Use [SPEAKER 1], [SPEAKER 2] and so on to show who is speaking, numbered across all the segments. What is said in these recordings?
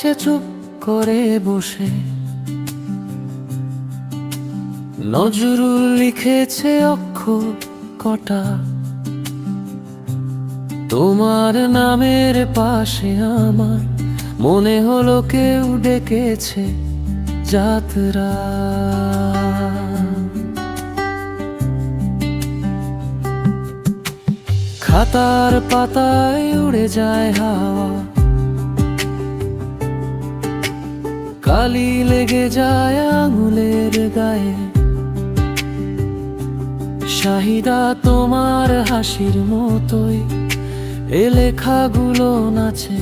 [SPEAKER 1] সে চুপ করে বসে। নজরুল লিখেছে অক্ষর কটা, তোমার নামের পাশে আমার মনে হলো কেউ ডেকেছে যাত্রা। খাতার পাতায় উড়ে যায় হাওয়া, কালি লেগে যায় আঙুলের গায়ে। শাহিদা তোমার হাসির মতোই এ লেখাগুলো নাচে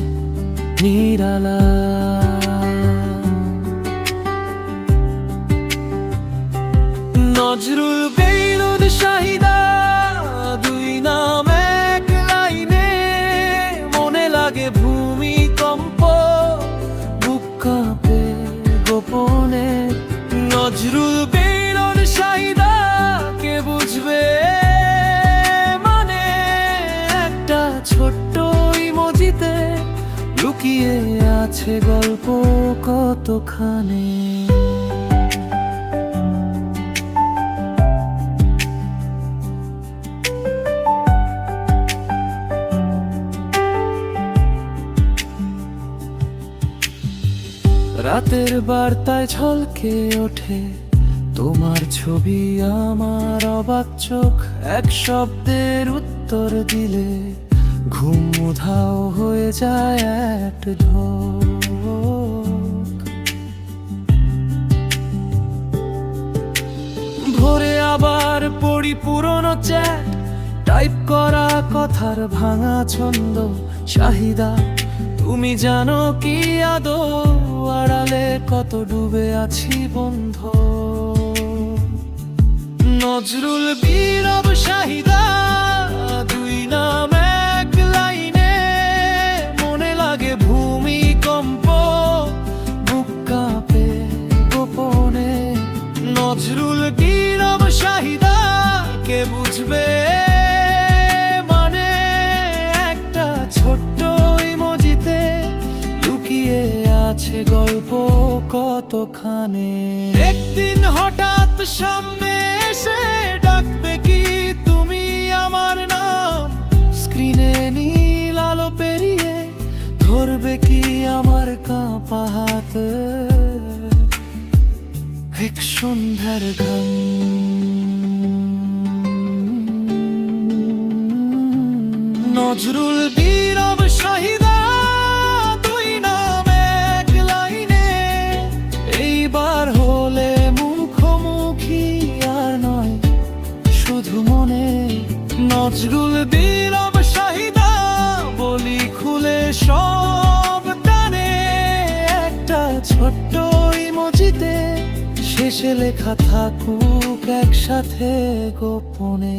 [SPEAKER 1] নিরালা। নজরুল বেইলুদ শাহিদা দুই নাম এক লাইনে, মনে লাগে ভূমিকম্প, বুক কাঁপে গোপনে। নজরুল বেইলুদ শাহিদা কে বুঝবে মানে, একটা ছোট্ট ইমোজিতে লুকিয়ে আছে গল্প কতখানি। রাতের বার্তায় ঝলকে ওঠে তোমার ছবি, আমার অবাক চোখ এক শব্দের উত্তর দিলে ঘুম উধাও হয়ে যায় এক ঢোক। ভোরে আবার পড়ি পুরনো চ্যাট, টাইপ করা কথার ভাঙা ছন্দ। শাহিদা তুমি জানো কি আদৌ আড়ালে কত ডুবে আছি বন্ধ। নজরুল বীরব শাহিদা দুই নাম এক লাইনে, মনে লাগে ভূমিকম্প, বুক কাঁপে গোপনে। নজরুল বীরব শাহিদা কে বুঝবে মানে, একটা ছোট্ট ইমোজিতে লুকিয়ে আছে গল্প কতখানি। একদিন হঠাৎ সামনে এসে ডাকবে কি তুমি আমার নাম, স্ক্রিনে নীল আলো পেরিয়ে ধরবে কি আমার কাঁপা হাত, এক সন্ধ্যার গান। নজরুল বীরব শাহিদা দুই নাম এক লাইনে, এইবার হলে মুখোমুখি আর নয় শুধু মনে। নজরুল বীরব শাহিদা বলি খুলে সব টানে, একটা ছোট্ট ইমোজিতে শেষে লেখা থাকুক একসাথে গোপনে।